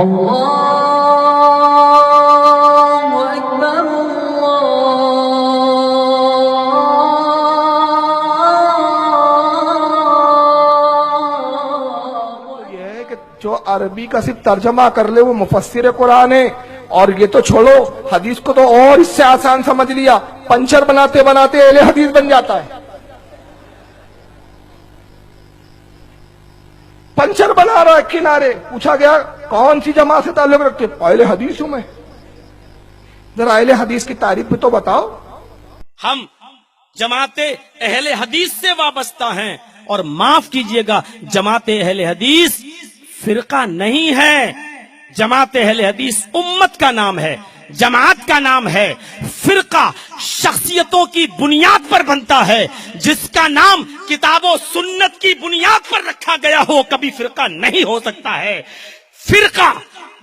اللہ اکبر یہ ہے کہ جو عربی کا صرف ترجمہ کر لے وہ مفسر قرآن ہے، اور یہ تو چھوڑو، حدیث کو تو اور اس سے آسان سمجھ لیا، پنچر بناتے بناتے اہل حدیث بن جاتا ہے۔ پنچر بنا رہا ہے کنارے، پوچھا گیا کون سی جماعت سے تعلق رکھتے؟ اہل حدیث ہوں میں۔ ذرا اہل حدیث کی تعریف بھی تو بتاؤ۔ ہم جماعت اہل حدیث سے وابستہ ہیں، اور معاف کیجئے گا، جماعت اہل حدیث فرقہ نہیں ہے، جماعت اہل حدیث امت کا نام ہے، جماعت کا نام ہے۔ فرقہ شخصیتوں کی بنیاد پر بنتا ہے، جس کا نام کتاب و سنت کی بنیاد پر رکھا گیا ہو کبھی فرقہ نہیں ہو سکتا ہے۔ فرقہ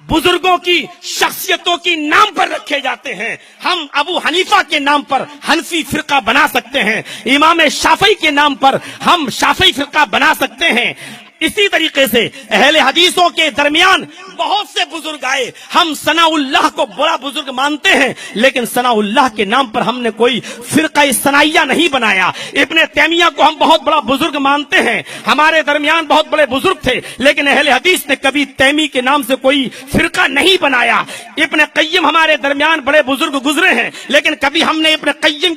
بزرگوں کی شخصیتوں کی نام پر رکھے جاتے ہیں۔ ہم ابو حنیفہ کے نام پر حنفی فرقہ بنا سکتے ہیں، امام شافعی کے نام پر ہم شافعی فرقہ بنا سکتے ہیں۔ اسی طریقے سے اہل حدیثوں کے درمیان بہت سے بزرگ آئے، ہم ثناء اللہ کو بڑا بزرگ مانتے ہیں، لیکن ثناء اللہ کے نام پر ہم نے کوئی فرقہ ثنائیہ نہیں بنایا۔ ابن تیمیہ کو ہم بہت بڑا بزرگ مانتے ہیں، ہمارے درمیان بہت بڑے بزرگ تھے، لیکن اہل حدیث نے کبھی تیمی کے نام سے کوئی فرقہ نہیں بنایا۔ ابن قیم ہمارے درمیان بڑے بزرگ گزرے ہیں، لیکن کبھی ہم نے ابن قیم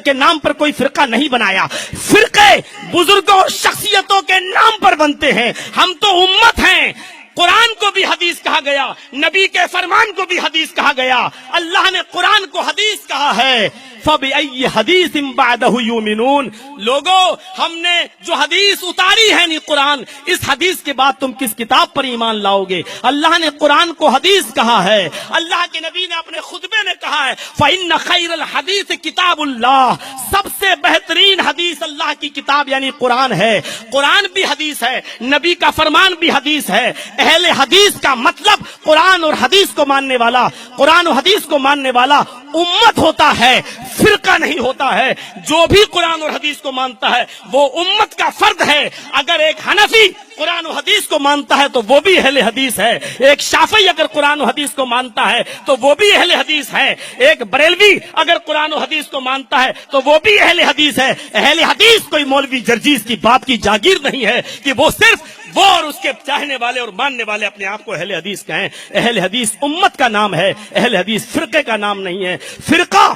کے نام پر کوئی فرقہ نہیں بنایا۔ فرقے بزرگوں اور شخصیتوں کے نام پر بنتے ہیں، ہم تو امت ہیں۔ قرآن کو بھی حدیث کہا گیا، نبی کے فرمان کو بھی حدیث کہا گیا، اللہ نے قرآن کو حدیث کہا ہے۔ فَبِأَيِّ حَدِيثٍ بَعْدَهُ يُؤْمِنُونَ۔ لوگو، ہم نے جو حدیث اتاری ہے نہیں قرآن، اس حدیث کے بعد تم کس کتاب پر ایمان لاؤ گے؟ اللہ نے قرآن کو حدیث کہا ہے، اللہ کے نبی نے اپنے خطبے میں کہا ہے فَإِنَّ خَيْرَ الْحَدِيثِ كِتَابُ اللَّهِ۔ سب سے بہترین حدیث اللہ کی کتاب یعنی قرآن ہے۔ قرآن بھی حدیث ہے، نبی کا فرمان بھی حدیث ہے۔ اہل حدیث کا مطلب قرآن اور حدیث کو ماننے والا، قرآن و حدیث کو ماننے والا امت ہوتا ہے، فرقہ نہیں ہوتا ہے۔ جو بھی قرآن اور حدیث کو مانتا ہے وہ امت کا فرد ہے۔ اگر ایک حنفی قرآن و حدیث کو مانتا ہے تو وہ بھی اہل حدیث ہے، ایک شافعی اگر قرآن و حدیث کو مانتا ہے تو وہ بھی اہل حدیث ہے، ایک بریلوی اگر قرآن و حدیث کو مانتا ہے تو وہ بھی اہل حدیث ہے۔ اہل حدیث کوئی مولوی جرجیز کی بات کی جاگیر نہیں ہے کہ وہ صرف وہ اور اس کے چاہنے والے اور ماننے والے اپنے آپ کو اہل حدیث کہیں۔ اہل حدیث امت کا نام ہے، اہل حدیث فرقے کا نام نہیں ہے۔ فرقہ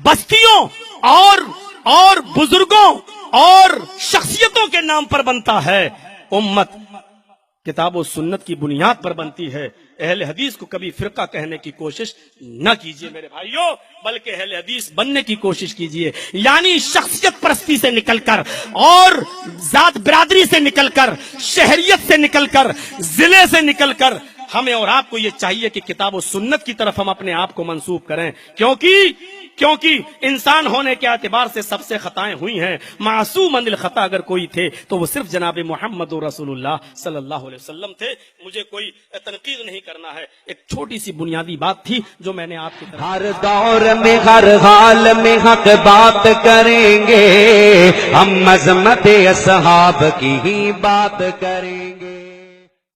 بستیوں اور بزرگوں اور شخصیتوں کے نام پر بنتا ہے، امت کتاب و سنت کی بنیاد پر بنتی ہے۔ اہل حدیث کو کبھی فرقہ کہنے کی کوشش نہ کیجیے میرے بھائیوں، بلکہ اہل حدیث بننے کی کوشش کیجیے، یعنی شخصیت پرستی سے نکل کر اور ذات برادری سے نکل کر، شہریت سے نکل کر، ضلع سے نکل کر ہمیں اور آپ کو یہ چاہیے کہ کتاب و سنت کی طرف ہم اپنے آپ کو منسوب کریں، کیونکہ انسان ہونے کے اعتبار سے سب سے خطائیں ہوئی ہیں۔ معصوم عن الخطا اگر کوئی تھے تو وہ صرف جناب محمد رسول اللہ صلی اللہ علیہ وسلم تھے۔ مجھے کوئی تنقید نہیں کرنا ہے، ایک چھوٹی سی بنیادی بات تھی جو میں نے آپ کی طرف۔ ہر دور میں ہر حال میں حق بات کریں گے، ہم عظمت اصحاب کی ہی بات کریں گے۔